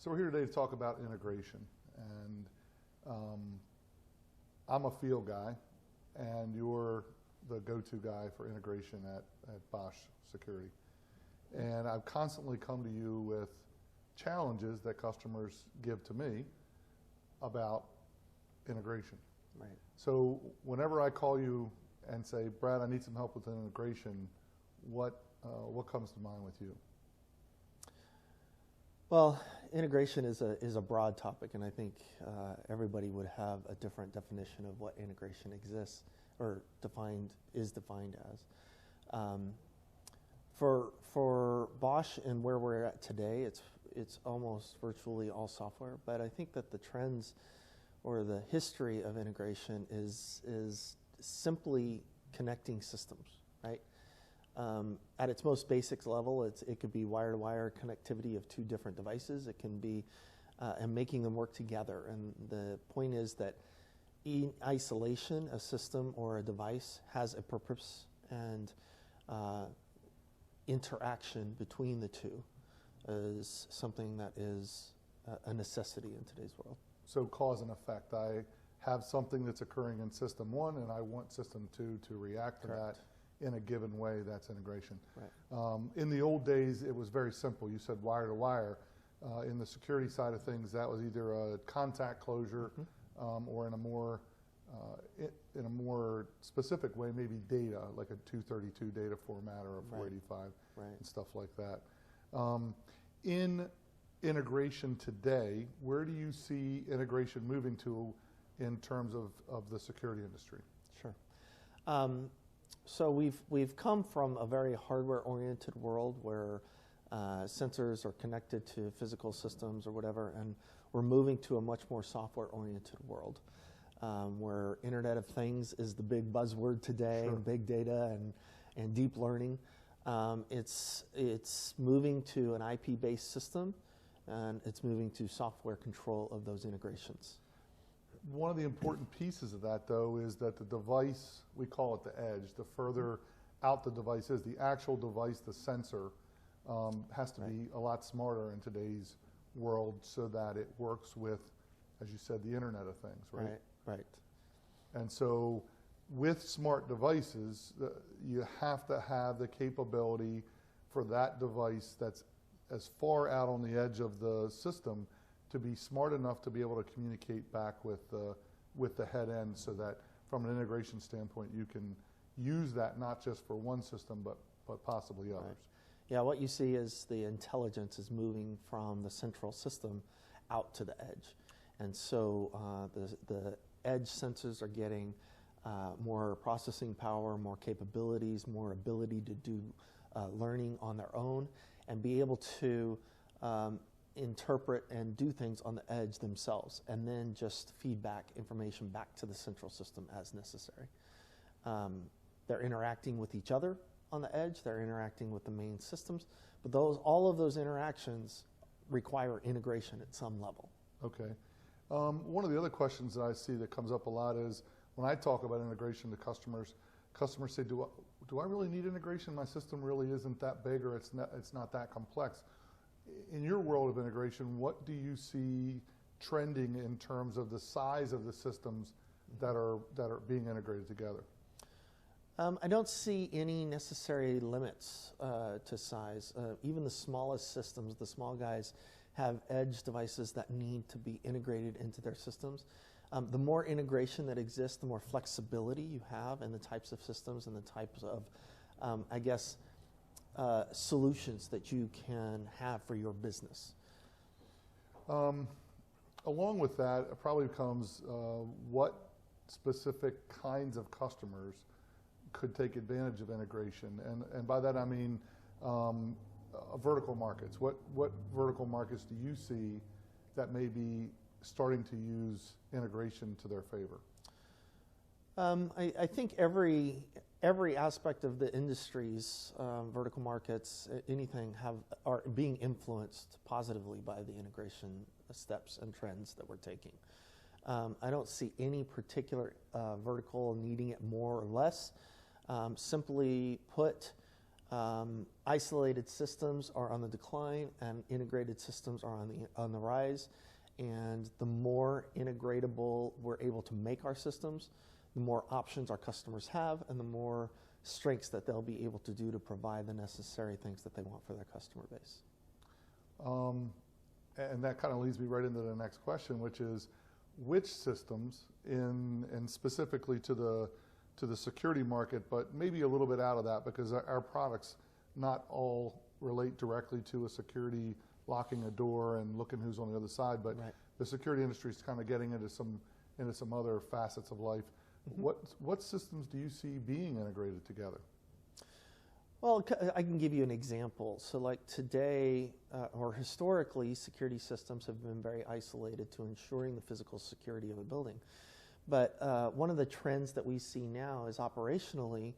So we're here today to talk about integration, and I'm a field guy, and you're the go-to guy for integration at Bosch Security. And I've constantly come to you with challenges that customers give to me about integration. Right. So whenever I call you and say, Brad, I need some help with integration, what comes to mind with you? Well, integration is a broad topic, and I think everybody would have a different definition of what integration exists or is defined as. For Bosch and where we're at today, it's almost virtually all software. But I think that the trends or the history of integration is simply connecting systems, right? At its most basic level, it could be wire-to-wire connectivity of two different devices. It can be and making them work together. And the point is that in isolation, a system or a device has a purpose, and interaction between the two is something that is a necessity in today's world. So cause and effect. I have something that's occurring in system one, and I want system two to react to Correct. that in a given way. That's integration. Right. In the old days, it was very simple. You said wire to wire. In the security side of things, that was either a contact closure or in a more specific way, maybe data, like a 232 data format or a 485 Right. and stuff like that. In integration today, where do you see integration moving to in terms of the security industry? Sure. So we've come from a very hardware-oriented world where sensors are connected to physical systems or whatever, and we're moving to a much more software-oriented world where Internet of Things is the big buzzword today, Sure. and big data and deep learning. It's moving to an IP-based system, and it's moving to software control of those integrations. One of the important pieces of that, though, is that the device, we call it the edge, the further out the device is, the actual device, the sensor, has to be a lot smarter in today's world so that it works with, as you said, the Internet of Things, right? Right. And so with smart devices, you have to have the capability for that device that's as far out on the edge of the system to be smart enough to be able to communicate back with the head end, so that from an integration standpoint you can use that not just for one system but possibly others. Right. Yeah, what you see is the intelligence is moving from the central system out to the edge. And so the edge sensors are getting more processing power, more capabilities, more ability to do learning on their own, and be able to interpret and do things on the edge themselves, and then just feed back information back to the central system as necessary. They're interacting with each other on the edge, they're interacting with the main systems, but all of those interactions require integration at some level. Okay. One of the other questions that I see that comes up a lot is when I talk about integration to customers say, do I really need integration? My system really isn't that big, or it's not that complex. In your world of integration, what do you see trending in terms of the size of the systems that are being integrated together? I don't see any necessary limits to size. Even the smallest systems, the small guys, have edge devices that need to be integrated into their systems. The more integration that exists, the more flexibility you have in the types of systems and the types of, solutions that you can have for your business. Along with that, it probably comes what specific kinds of customers could take advantage of integration, and by that I mean vertical markets. What vertical markets do you see that may be starting to use integration to their favor? I think every aspect of the industry's vertical markets, anything, are being influenced positively by the integration steps and trends that we're taking. I don't see any particular vertical needing it more or less. Simply put, Isolated systems are on the decline, and integrated systems are on the rise. And the more integratable we're able to make our systems, the more options our customers have, and the more strengths that they'll be able to do to provide the necessary things that they want for their customer base. And that kind of leads me right into the next question, which is, which systems, and specifically to the security market, but maybe a little bit out of that, because our products not all relate directly to a security locking a door and looking who's on the other side, but Right. the security industry is kind of getting into some other facets of life. Mm-hmm. What systems do you see being integrated together? Well, I can give you an example. So like today, or historically, security systems have been very isolated to ensuring the physical security of a building. But one of the trends that we see now is operationally,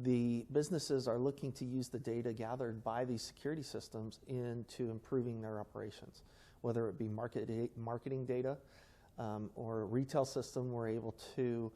the businesses are looking to use the data gathered by these security systems into improving their operations, whether it be marketing data or a retail system. We're able to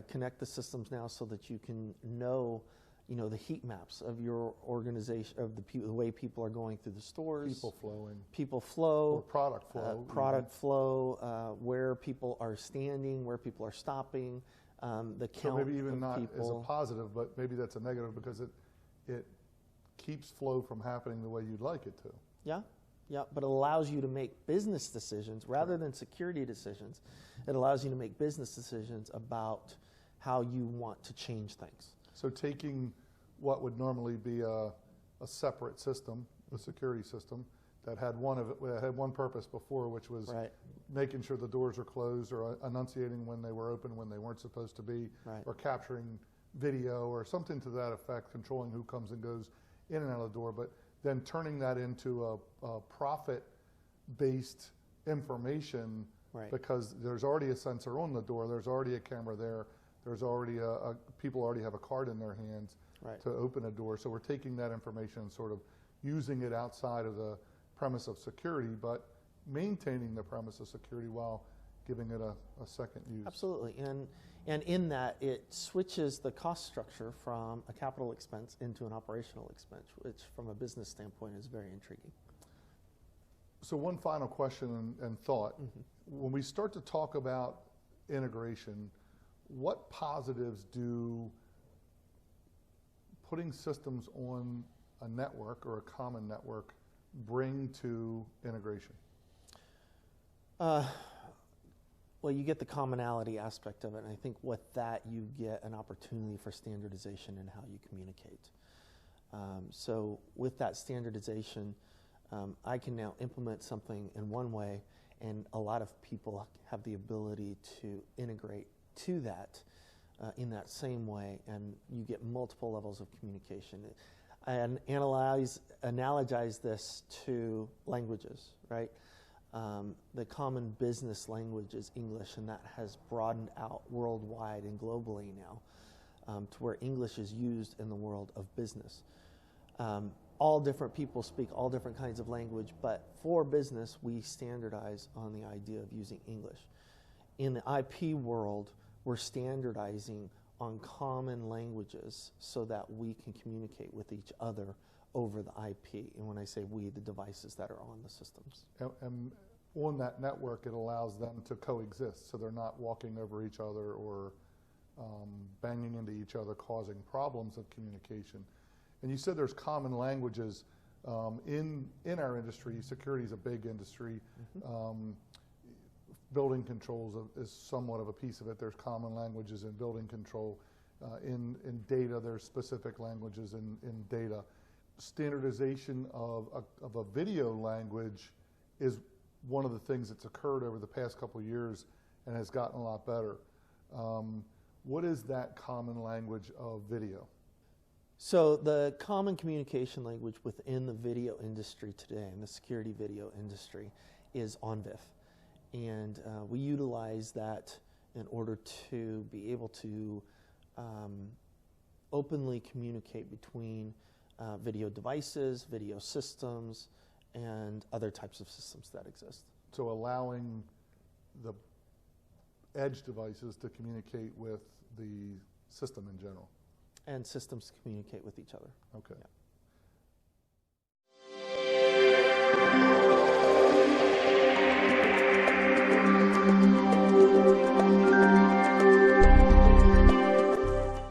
connect the systems now so that you can know the heat maps of your organization, of the way people are going through the stores. People flow. Or product flow. Product flow, where people are standing, where people are stopping, the count So maybe even of not people. as a positive, but maybe that's a negative, because it keeps flow from happening the way you'd like it to. Yeah, but it allows you to make business decisions rather than security decisions. It allows you to make business decisions about how you want to change things. So taking what would normally be a separate system, a security system, that had one purpose before, which was Right. making sure the doors are closed, or enunciating when they were open, when they weren't supposed to be, Right. or capturing video or something to that effect, controlling who comes and goes in and out of the door, but then turning that into a profit-based information. Right. Because there's already a sensor on the door, there's already a camera there, there's already people already have a card in their hands Right. to open a door. So we're taking that information and sort of using it outside of the premise of security, but maintaining the premise of security while giving it a second use. Absolutely, and in that, it switches the cost structure from a capital expense into an operational expense, which from a business standpoint is very intriguing. So one final question and thought. When we start to talk about integration, what positives do putting systems on a network or a common network bring to integration? Well, you get the commonality aspect of it, and I think with that you get an opportunity for standardization in how you communicate. So with that standardization, I can now implement something in one way, and a lot of people have the ability to integrate to that in that same way, and you get multiple levels of communication. And analogize this to languages, right? The common business language is English, and that has broadened out worldwide and globally now to where English is used in the world of business. All different people speak all different kinds of language, but for business, we standardize on the idea of using English. In the IP world, we're standardizing on common languages so that we can communicate with each other over the IP. And when I say we, the devices that are on the systems. And on that network, it allows them to coexist, so they're not walking over each other or banging into each other, causing problems of communication. And you said there's common languages in our industry. Security is a big industry. Building controls is somewhat of a piece of it. There's common languages in building control. In data, there's specific languages in data. Standardization of a video language is one of the things that's occurred over the past couple of years and has gotten a lot better. What is that common language of video? So the common communication language within the video industry today, in the security video industry, is ONVIF. And we utilize that in order to be able to openly communicate between video devices, video systems, and other types of systems that exist. So allowing the edge devices to communicate with the system in general. And systems communicate with each other. Okay. Yeah.